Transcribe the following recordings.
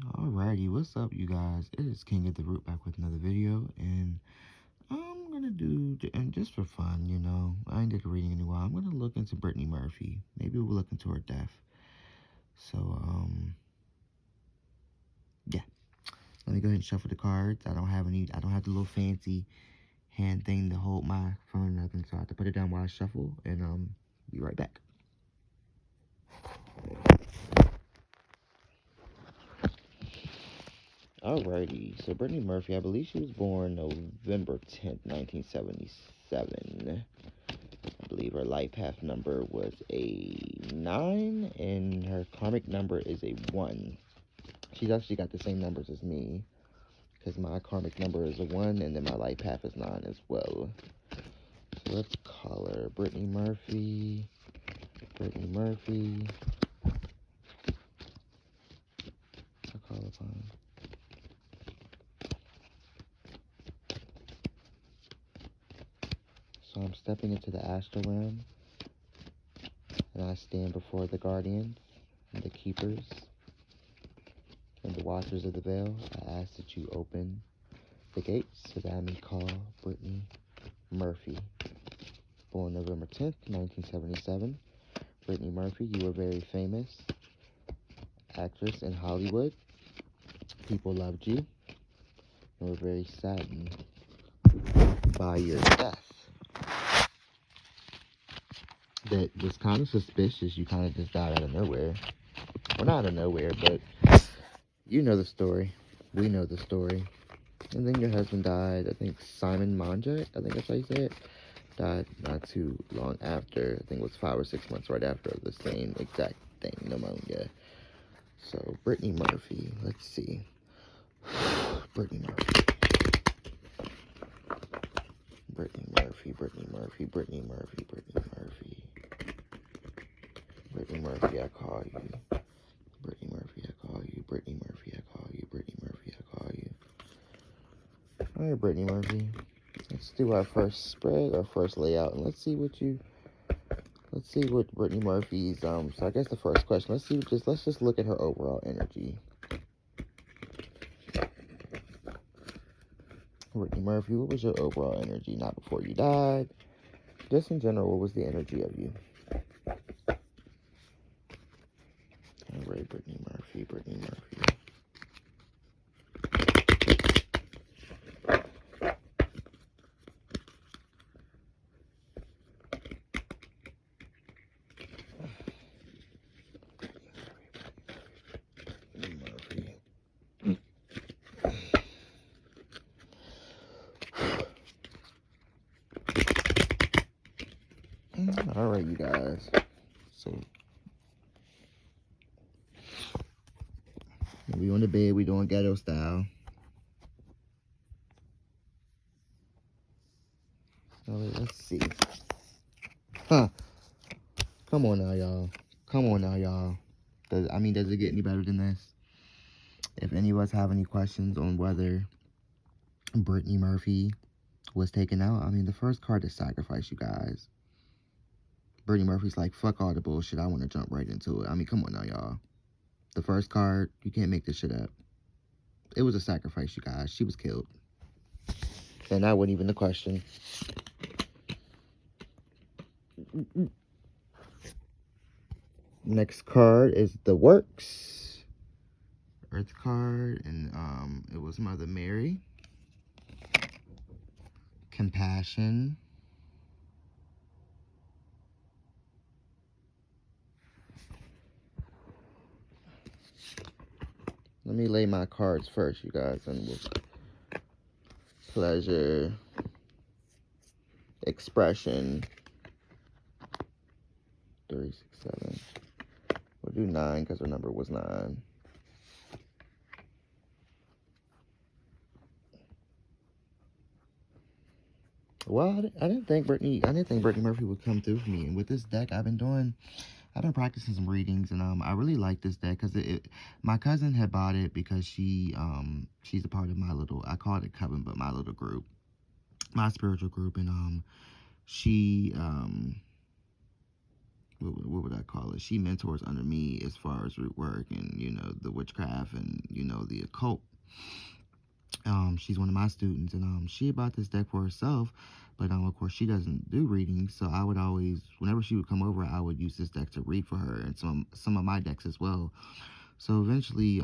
Alrighty, what's up, you guys? It is King of the Root back with another video, and I'm gonna do, and just for fun, I ain't did a reading in a while. I'm gonna look into Brittany Murphy. Maybe we'll look into her death. So, yeah. Let me go ahead and shuffle the cards. I don't have the little fancy hand thing to hold my phone or nothing, so I have to put it down while I shuffle, and be right back. Alrighty, so Brittany Murphy, I believe she was born November 10th, 1977. I believe her life path number was a 9, and her karmic number is a 1. She's actually got the same numbers as me, because my karmic number is a 1, and then my life path is 9 as well. So let's call her Brittany Murphy. Brittany Murphy. I call upon. So I'm stepping into the astral realm, and I stand before the guardians and the keepers and the watchers of the veil. I ask that you open the gates so that I may call Brittany Murphy. Born November 10th, 1977. Brittany Murphy, you were very famous actress in Hollywood. People loved you and were very saddened by your death. That was kind of suspicious. You kind of just died out of nowhere. Well, not out of nowhere, but you know the story. We know the story. And then your husband died. I think Simon Monjet, I think that's how you say it, died not too long after. I think it was 5 or 6 months right after, the same exact thing, pneumonia. So, Brittany Murphy, let's see. Brittany Murphy. Brittany Murphy, Brittany Murphy, Brittany Murphy, Brittany Murphy. Brittany Murphy, I call you. Brittany Murphy, I call you. Brittany Murphy, I call you. Brittany Murphy, I call you. Alright, Brittany Murphy. Let's do our first spread, our first layout, and let's see what Brittany Murphy's, so I guess the first question, let's just look at her overall energy. Brittany Murphy, what was your overall energy? Not before you died. Just in general, what was the energy of you? Alright, Brittany Murphy, Brittany Murphy. Alright, you guys. So, we on the bed, we doing ghetto style. Alright, let's see. Huh. Come on now, y'all. Come on now, y'all. Does it get any better than this? If any of us have any questions on whether Brittany Murphy was taken out, the first card is sacrifice, you guys. Brittany Murphy's like, fuck all the bullshit. I want to jump right into it. Come on now, y'all. The first card, you can't make this shit up. It was a sacrifice, you guys. She was killed. And that wasn't even the question. Next card is the works. Earth card, and it was Mother Mary. Compassion. Let me lay my cards first, you guys, and we'll pleasure, expression, 3, 6, 7. We'll do 9 because her number was 9. Well, I didn't think Brittany Murphy would come through for me. And with this deck, I've been practicing some readings, and I really like this deck because my cousin had bought it because she's a part of my little, I call it a coven, but my little group, my spiritual group, and she what would I call it? She mentors under me as far as root work and, you know, the witchcraft and, you know, the occult. She's one of my students, and she bought this deck for herself, but of course she doesn't do readings, so I would always, whenever she would come over, I would use this deck to read for her and some of my decks as well. So eventually,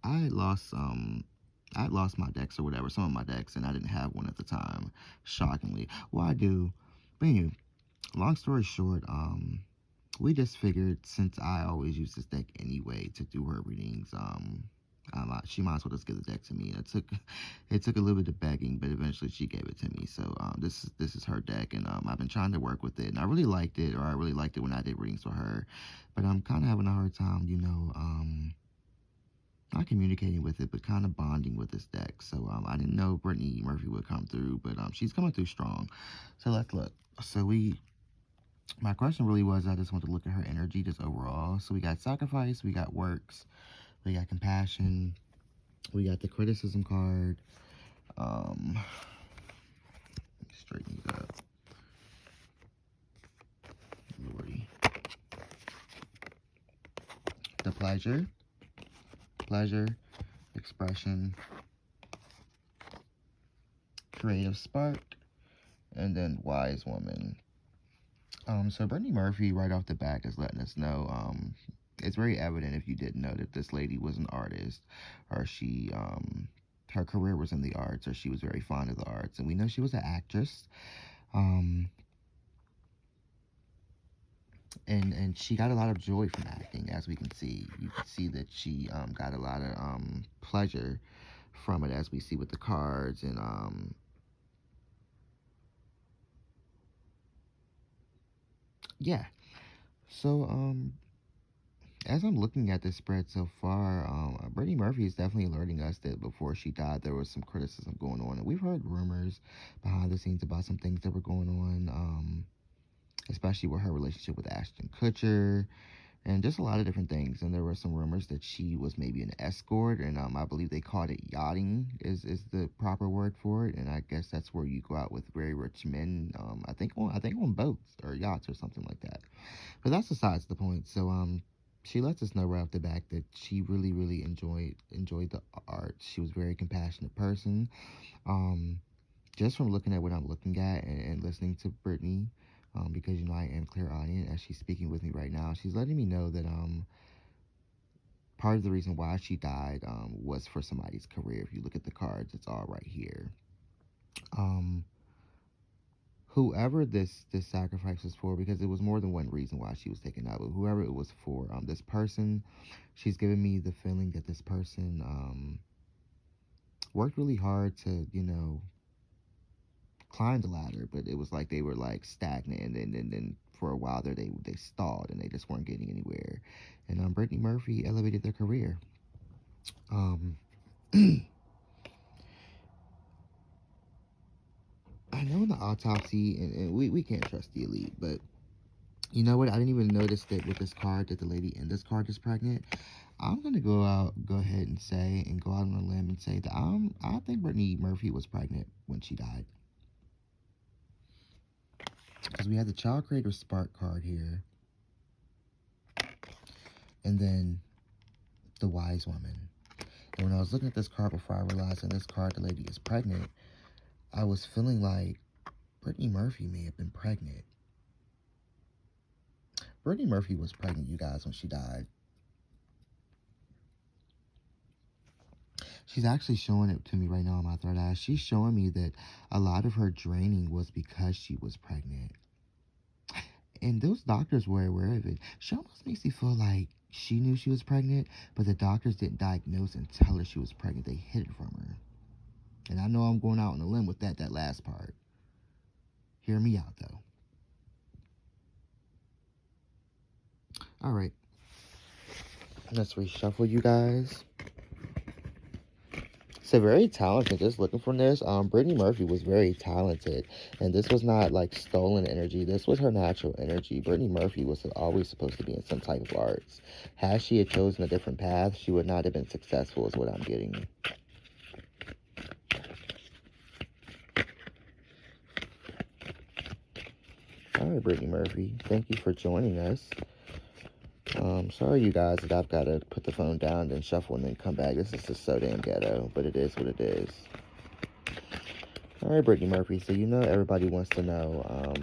I lost my decks or whatever, some of my decks, and I didn't have one at the time, shockingly. Well, I do, but anyway, long story short, we just figured, since I always use this deck anyway to do her readings, she might as well just give the deck to me. And it took a little bit of begging, but eventually she gave it to me. So this is her deck, and I've been trying to work with it, and I really liked it, or I really liked it when I did readings for her, but I'm kind of having a hard time, you know, not communicating with it, but kind of bonding with this deck. So I didn't know Brittany Murphy would come through, but she's coming through strong. So let's look. So my question really was, I just want to look at her energy just overall. So we got sacrifice, we got works, we got compassion, we got the criticism card. Straighten these up. Lordy. The pleasure, expression, creative spark, and then wise woman. So Brittany Murphy right off the bat is letting us know, it's very evident, if you didn't know, that this lady was an artist, or she, her career was in the arts, or she was very fond of the arts, and we know she was an actress, and she got a lot of joy from acting, as we can see. You can see that she got a lot of pleasure from it, as we see with the cards, and yeah. So as I'm looking at this spread so far, Brittany Murphy is definitely alerting us that before she died, there was some criticism going on, and we've heard rumors behind the scenes about some things that were going on, especially with her relationship with Ashton Kutcher, and just a lot of different things. And there were some rumors that she was maybe an escort, and I believe they called it yachting is the proper word for it. And I guess that's where you go out with very rich men. I think on boats or yachts or something like that. But that's besides the point. So she lets us know right off the back that she really, really enjoyed the art. She was a very compassionate person. Just from looking at what I'm looking at and listening to Brittany, because, you know, I am clairaudient as she's speaking with me right now, she's letting me know that part of the reason why she died was for somebody's career. If you look at the cards, it's all right here. Whoever this sacrifice was for, because it was more than one reason why she was taken out, but whoever it was for, this person, she's given me the feeling that this person worked really hard to, you know, climb the ladder, but it was like they were like stagnant, and then for a while there they stalled, and they just weren't getting anywhere. And Brittany Murphy elevated their career. I know in the autopsy, and we can't trust the elite, but you know what? I didn't even notice that with this card that the lady in this card is pregnant. I'm gonna go ahead and say, and go out on a limb and say that I think Brittany Murphy was pregnant when she died, because we had the child creator spark card here, and then the wise woman. And when I was looking at this card before I realized in this card the lady is pregnant, I was feeling like Brittany Murphy may have been pregnant. Brittany Murphy was pregnant, you guys, when she died. She's actually showing it to me right now on my third eye. She's showing me that a lot of her draining was because she was pregnant. And those doctors were aware of it. She almost makes me feel like she knew she was pregnant, but the doctors didn't diagnose and tell her she was pregnant. They hid it from her. And I know I'm going out on a limb with that last part. Hear me out, though. All right. Let's reshuffle, you guys. So very talented. Just looking from this, Brittany Murphy was very talented, and this was not like stolen energy. This was her natural energy. Brittany Murphy was always supposed to be in some type of arts. Had she had chosen a different path, she would not have been successful, is what I'm getting. right, Brittany Murphy. Thank you for joining us. Sorry, you guys, that I've got to put the phone down, then shuffle, and then come back. This is just so damn ghetto, but it is what it is. All right, Brittany Murphy. So, everybody wants to know,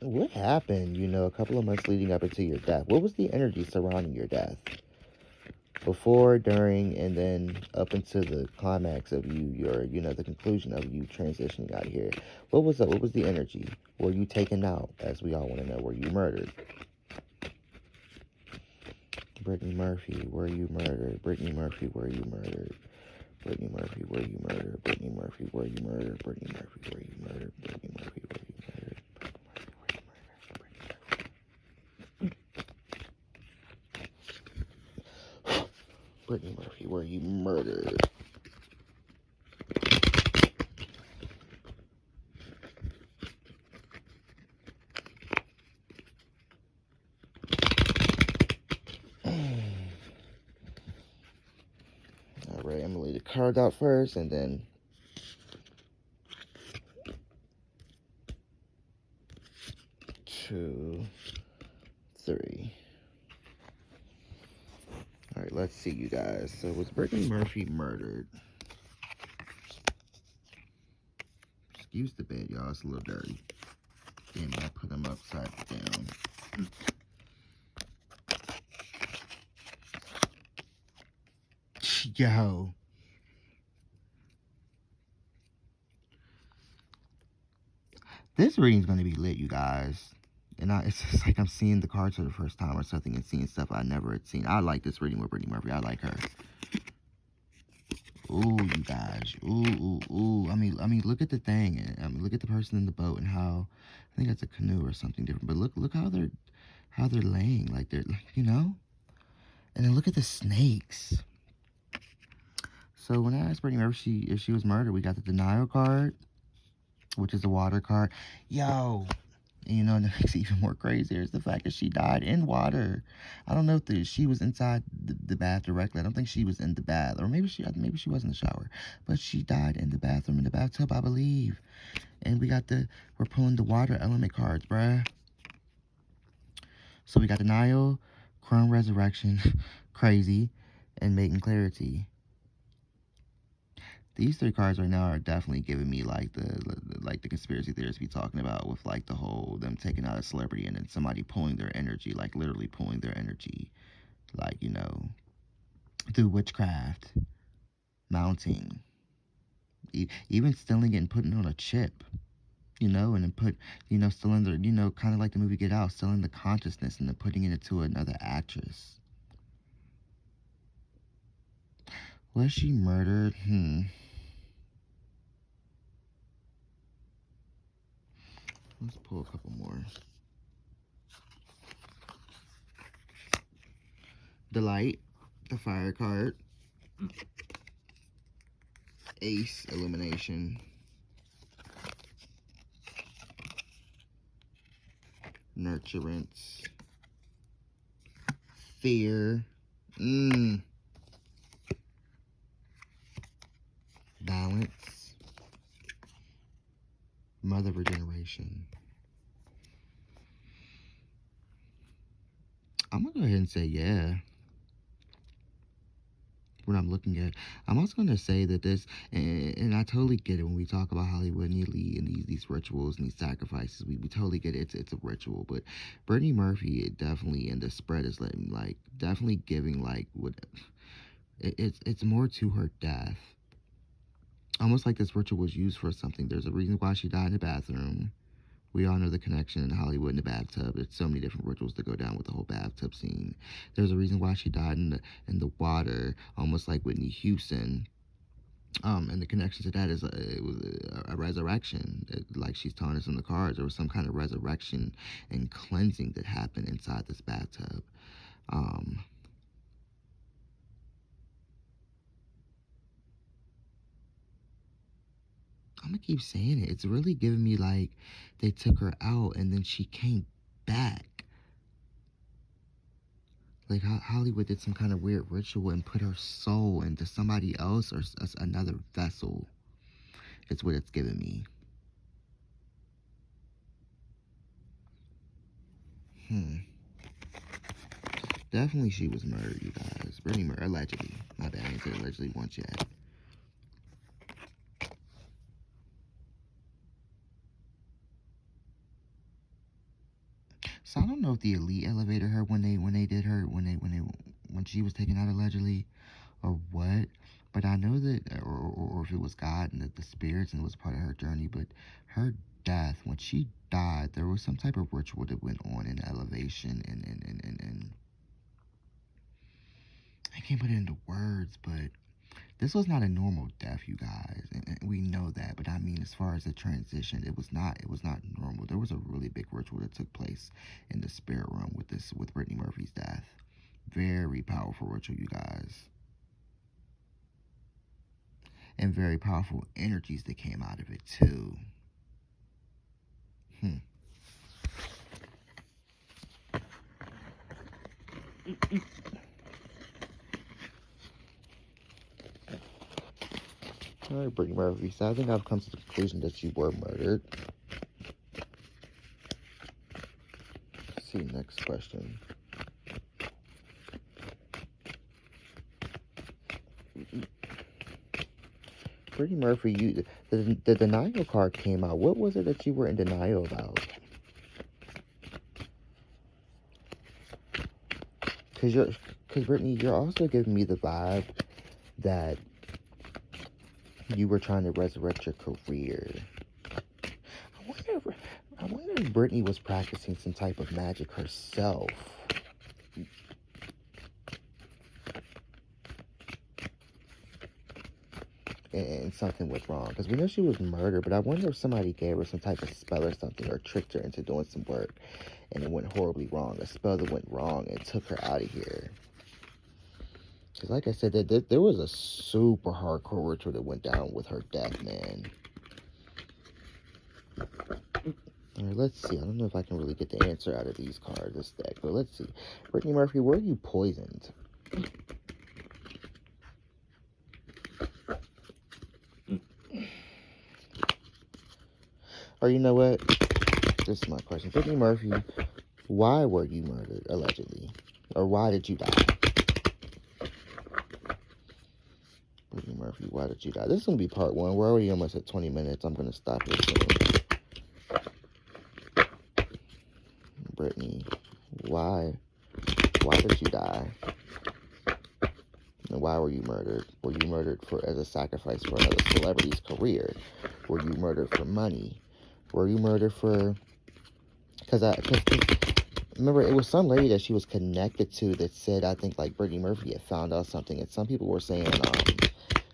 what happened, a couple of months leading up into your death? What was the energy surrounding your death? Before, during, and then up into the climax of the conclusion of you transitioning out of here. What was the energy? Were you taken out, as we all want to know? Were you murdered? Brittany Murphy, were you murdered? Brittany Murphy, were you murdered? Brittany Murphy, were you murdered? Brittany Murphy, were you murdered? Brittany Murphy, were you murdered? Brittany Murphy, were you murdered? Brittany Murphy, were you murdered? Alright, I'm gonna lay the card out first and then 2, 3. Alright, let's see, you guys. So, was Brittany Murphy murdered? Excuse the bed, y'all. It's a little dirty. Damn, I put them upside down. Yo. This reading's going to be lit, you guys. And it's just like I'm seeing the cards for the first time or something and seeing stuff I never had seen. I like this reading with Brittany Murphy. I like her. Ooh, you guys. Ooh, ooh, ooh. I mean, look at the thing. I mean, look at the person in the boat and how, I think that's a canoe or something different. But look how they're laying. Like, they're, And then look at the snakes. So when I asked Brittany Murphy if she was murdered, we got the denial card, which is the water card. Yo. And and that makes it even more crazier is the fact that she died in water. I don't know if she was inside the bath directly. I don't think she was in the bath. Or maybe she was in the shower. But she died in the bathroom, in the bathtub, I believe. And we're pulling the water element cards, bruh. So we got denial, chrome resurrection, crazy, and making clarity. These 3 cards right now are definitely giving me like the conspiracy theorists be talking about with like the whole them taking out a celebrity and then somebody pulling their energy, like literally pulling their energy, like through witchcraft, mounting, even stealing it and putting it on a chip, and then put stealing the kind of like the movie Get Out, stealing the consciousness and then putting it into another actress. Was she murdered? Let's pull a couple more. The light, the fire card, ace, illumination, nurturance, fear, balance, mother regeneration. I'm gonna go ahead and say yeah. What I'm looking at, I'm also gonna say that this, and I totally get it when we talk about Hollywood and these rituals and these sacrifices. We totally get it. It's a ritual, but Brittany Murphy, it definitely, and the spread is letting definitely giving what it's more to her death. Almost like this ritual was used for something. There's a reason why she died in the bathroom. We all know the connection in Hollywood in the bathtub. There's so many different rituals that go down with the whole bathtub scene. There's a reason why she died in the water, almost like Whitney Houston. And the connection to that is it was a resurrection. Like she's telling us in the cards, there was some kind of resurrection and cleansing that happened inside this bathtub. I'm gonna keep saying it. It's really giving me like they took her out and then she came back. Like Hollywood did some kind of weird ritual and put her soul into somebody else or another vessel. It's what it's giving me. Definitely she was murdered, you guys. Brittany murdered, allegedly. My bad, I didn't say allegedly once yet. So I don't know if the elite elevated her when she was taken out allegedly, or what. But I know that, or if it was God and the spirits and it was part of her journey. But her death, when she died, there was some type of ritual that went on in elevation, and I can't put it into words, but this was not a normal death, you guys, and we know that. But I mean, as far as the transition, it was not normal. There was a really big ritual that took place in the spirit realm with Brittany Murphy's death. Very powerful ritual, you guys, and very powerful energies that came out of it too. All right, Brittany Murphy. So I think I've come to the conclusion that you were murdered. Let's see, next question. Brittany Murphy, the denial card came out. What was it that you were in denial about? Because Brittany, you're also giving me the vibe that you were trying to resurrect your career. I wonder if Brittany was practicing some type of magic herself. And something went wrong. Because we know she was murdered, but I wonder if somebody gave her some type of spell or something, or tricked her into doing some work, and it went horribly wrong. A spell that went wrong and took her out of here. Because like I said, there was a super hardcore ritual that went down with her death, man. Alright, let's see. I don't know if I can really get the answer out of these cards, this deck, but let's see. Brittany Murphy, were you poisoned? Or you know what? This is my question. Brittany Murphy, why were you murdered, allegedly? Or why did you die? Brittany Murphy, why did you die? This is going to be part 1. We're already almost at 20 minutes. I'm going to stop here soon. Brittany, why did you die? And why were you murdered? Were you murdered as a sacrifice for another celebrity's career? Were you murdered for money? Were you murdered for... Because remember, it was some lady that she was connected to that said, I think, like, Brittany Murphy had found out something. And some people were saying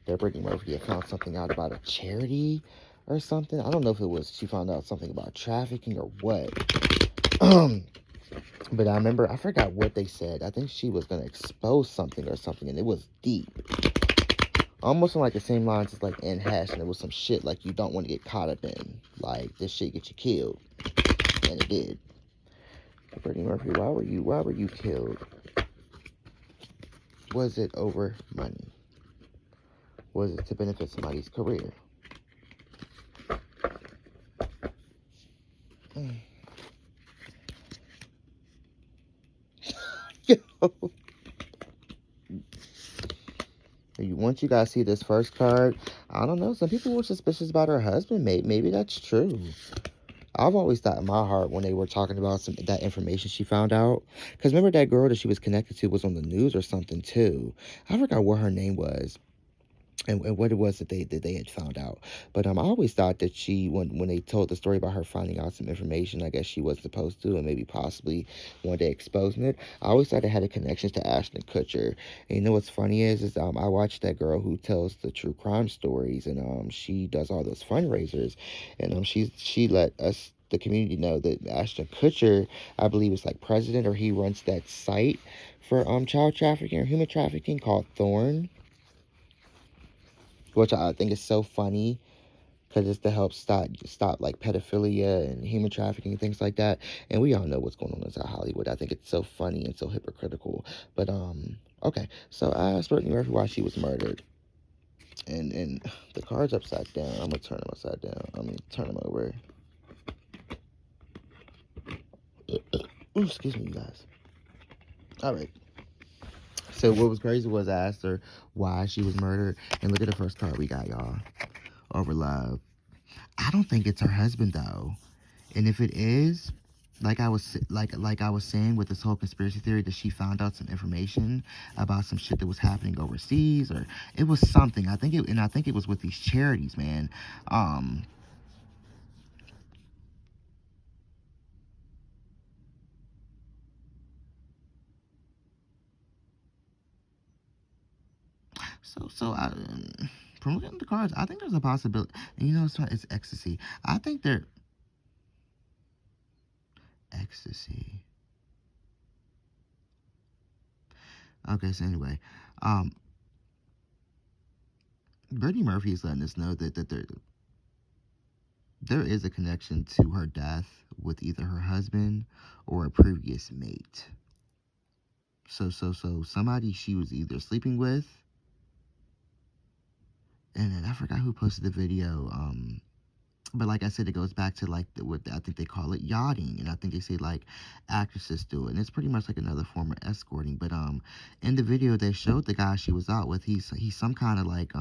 that Brittany Murphy had found something out about a charity or something. I don't know if it was she found out something about trafficking or what. But I remember, I forgot what they said. I think she was going to expose something or something, and it was deep. Almost on like the same lines as like Anne Heche, and it was some shit like you don't want to get caught up in. Like, this shit get you killed. And it did. Brittany Murphy, why were you killed? Was it over money? Was it to benefit somebody's career? Once you guys see this first card, I don't know, some people were suspicious about her husband. Maybe that's true. I've always thought in my heart when they were talking about that information she found out. Because remember that girl that she was connected to was on the news or something too. I forgot what her name was. And what it was that they had found out. But I always thought that she, when they told the story about her finding out some information, I guess she wasn't supposed to, and maybe possibly one day exposing it, I always thought it had a connection to Ashton Kutcher. And you know what's funny is I watched that girl who tells the true crime stories, and she does all those fundraisers, and she let us, the community, know that Ashton Kutcher, I believe, is like president, or he runs that site for child trafficking or human trafficking called Thorn, which I think is so funny because it's to help stop like pedophilia and human trafficking and things like that. And we all know what's going on inside Hollywood. I think it's so funny and so hypocritical. But okay, so I asked Brittany Murphy why she was murdered. And the card's upside down. I'm gonna turn them upside down. I mean, turn them over. Ooh, excuse me, you guys. All right. So what was crazy was I asked her why she was murdered, and look at the first card we got, y'all. Over love. I don't think it's her husband though, and if it is, like I was saying with this whole conspiracy theory that she found out some information about some shit that was happening overseas, or it was something. I think it was with these charities, man. So from looking at the cards, I think there's a possibility. And you know, it's ecstasy. I think they're ecstasy. Okay, so anyway, um, Brittany Murphy is letting us know that there is a connection to her death with either her husband or a previous mate. So somebody she was either sleeping with, and then I forgot who posted the video. But like I said, it goes back to like what I think they call it yachting, and I think they say like actresses do it, and it's pretty much like another form of escorting. But in the video they showed the guy she was out with, he's some kind of like I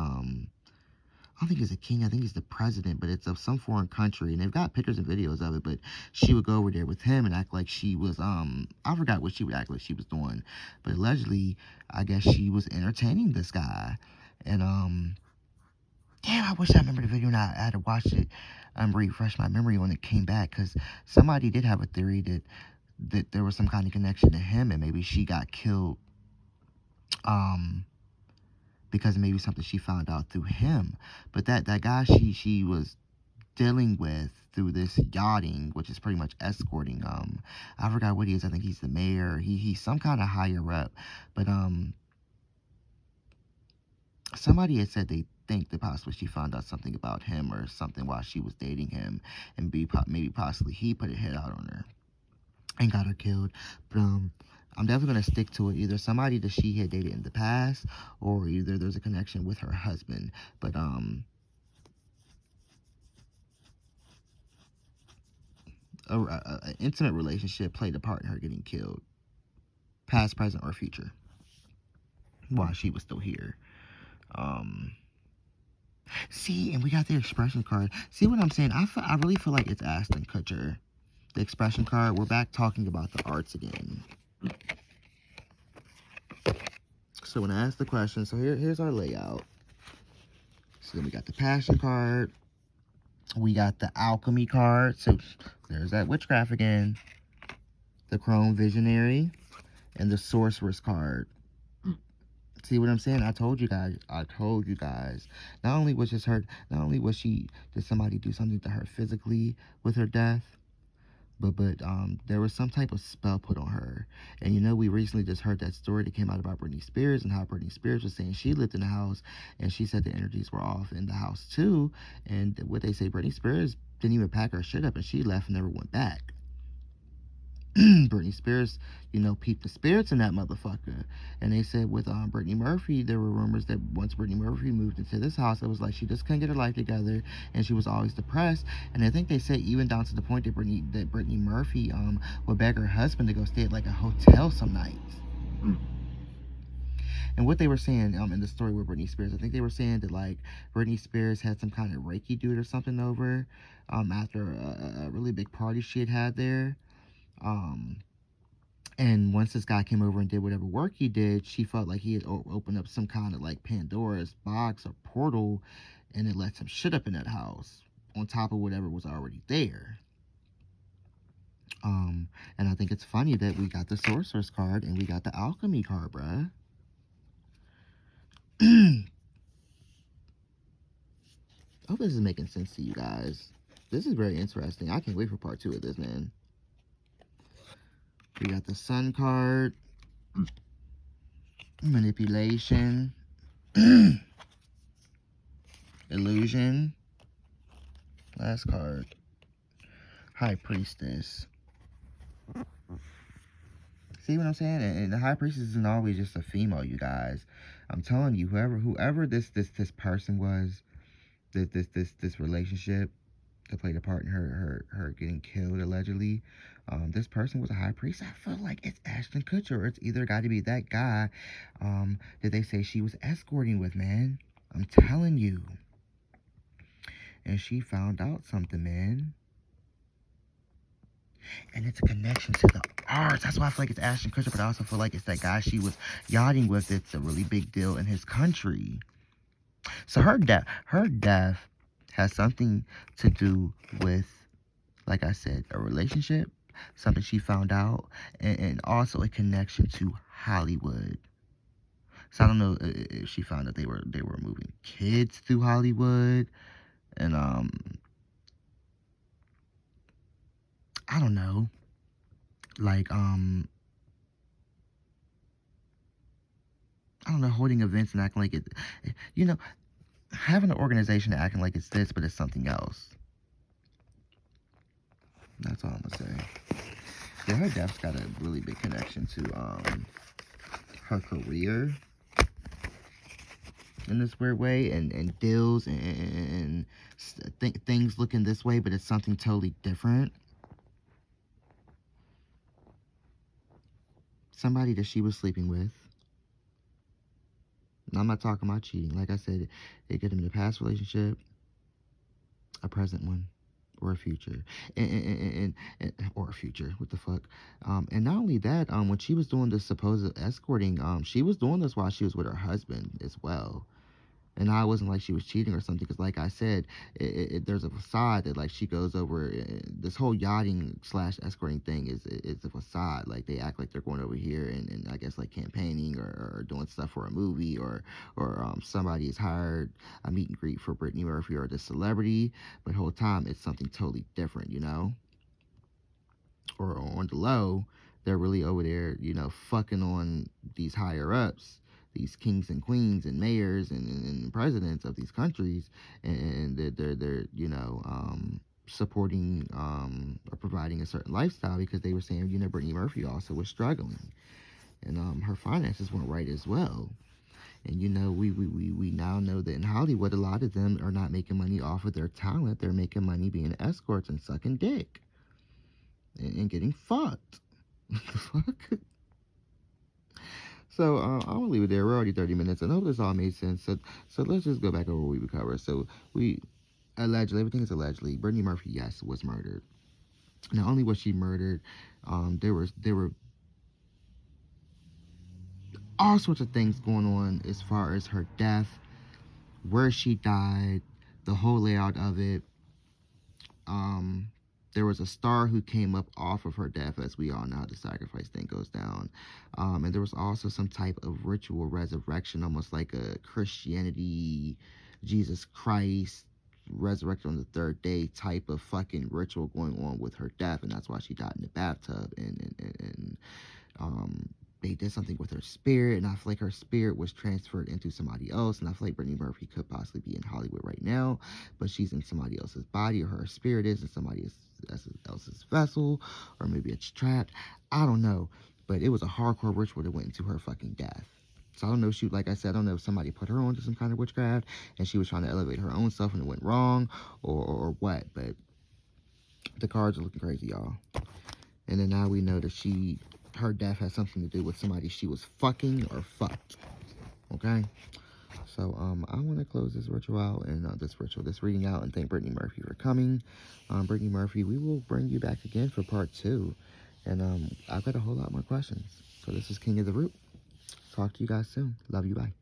don't think he's a king. I think he's the president, but it's of some foreign country, and they've got pictures and videos of it. But she would go over there with him and act like she was I forgot what she would act like she was doing, but allegedly, I guess she was entertaining this guy, and damn, I wish I remember the video. Now I had to watch it, refresh my memory when it came back, because somebody did have a theory that there was some kind of connection to him, and maybe she got killed, because maybe something she found out through him. But that guy she was dealing with through this yachting, which is pretty much escorting, I forgot what he is. I think he's the mayor. He's some kind of higher up. But somebody had said they think that possibly she found out something about him or something while she was dating him, and maybe possibly he put a hit out on her and got her killed. But I'm definitely gonna stick to it. Either somebody that she had dated in the past, or either there's a connection with her husband. But a intimate relationship played a part in her getting killed, past, present, or future, while she was still here. See, and we got the expression card. See what I'm saying? I really feel like it's Ashton Kutcher. The expression card. We're back talking about the arts again. So when I ask the question, so here's our layout. So then we got the passion card. We got the alchemy card. So there's that witchcraft again. The chrome visionary. And the sorceress card. See what I'm saying? I told you guys. Not only was did somebody do something to her physically with her death, but there was some type of spell put on her. And you know, we recently just heard that story that came out about Britney Spears, and how Britney Spears was saying she lived in the house, and she said the energies were off in the house too. And what they say, Britney Spears didn't even pack her shit up, and she left and never went back. Britney Spears, you know, peeped the spirits in that motherfucker. And they said with Brittany Murphy, there were rumors that once Brittany Murphy moved into this house, it was like she just couldn't get her life together, and she was always depressed. And I think they said even down to the point that Brittany Murphy would beg her husband to go stay at like a hotel some nights. And what they were saying in the story with Britney Spears, I think they were saying that like Britney Spears had some kind of Reiki dude or something over after a really big party she had there. And once this guy came over and did whatever work he did, she felt like he had opened up some kind of like Pandora's box or portal, and it let some shit up in that house on top of whatever was already there. And I think it's funny that we got the sorcerer's card and we got the alchemy card, bruh. I hope this is making sense to you guys. This is very interesting. I can't wait for part 2 of this, man. We got the sun card, manipulation, illusion, last card, high priestess. See what I'm saying? And the high priestess isn't always just a female, you guys. I'm telling you, whoever this person was, this relationship that played a part in her getting killed allegedly. This person was a high priest. I feel like it's Ashton Kutcher. It's either got to be that guy that they say she was escorting with, man. I'm telling you. And she found out something, man. And it's a connection to the arts. That's why I feel like it's Ashton Kutcher, but I also feel like it's that guy she was yachting with. It's a really big deal in his country. So her death has something to do with, like I said, a relationship, something she found out, and also a connection to Hollywood. So I don't know if she found out they were moving kids through Hollywood, and I don't know, like I don't know, holding events and acting like it, you know, having an organization acting like it's this, but it's something else. That's all I'm gonna say. Yeah, her death's got a really big connection to her career in this weird way, and deals and things looking this way, but it's something totally different. Somebody that she was sleeping with. And I'm not talking about cheating. Like I said, it could have been a past relationship, a present one, or a future, and or a future. What the fuck? And not only that, when she was doing the supposed escorting, she was doing this while she was with her husband as well. And I wasn't like she was cheating or something, because like I said, there's a facade that like she goes over. This whole yachting / escorting thing is a facade. Like they act like they're going over here and I guess like campaigning or doing stuff for a movie, or somebody is hired a meet and greet for Brittany Murphy or the celebrity, but the whole time it's something totally different, you know. Or on the low, they're really over there, you know, fucking on these higher ups, these kings and queens and mayors and presidents of these countries, and they're you know, supporting or providing a certain lifestyle, because they were saying, you know, Brittany Murphy also was struggling, and her finances weren't right as well. And you know, we now know that in Hollywood, a lot of them are not making money off of their talent. They're making money being escorts and sucking dick and getting fucked. What the fuck? So I'm gonna leave it there. We're already 30 minutes, and I hope this all made sense. So let's just go back over what we covered. So we allegedly, everything is allegedly. Brittany Murphy, yes, was murdered. Not only was she murdered, there were all sorts of things going on as far as her death, where she died, the whole layout of it. There was a star who came up off of her death, as we all know how the sacrifice thing goes down. And there was also some type of ritual resurrection, almost like a Christianity, Jesus Christ resurrected on the third day type of fucking ritual going on with her death, and that's why she died in the bathtub. And they did something with her spirit, and I feel like her spirit was transferred into somebody else, and I feel like Brittany Murphy could possibly be in Hollywood right now, but she's in somebody else's body, or her spirit is in somebody else's vessel, or maybe it's trapped. I don't know, but it was a hardcore ritual that went into her fucking death. So I don't know, like I said, I don't know if somebody put her onto some kind of witchcraft, and she was trying to elevate her own self and it went wrong, or what, but the cards are looking crazy, y'all. And then now we know that her death has something to do with somebody she was fucking or fucked. Okay? So, I want to close this ritual out, and this reading out, and thank Brittany Murphy for coming. Brittany Murphy, we will bring you back again for part 2. And, I've got a whole lot more questions. So this is King of the Root. Talk to you guys soon. Love you. Bye.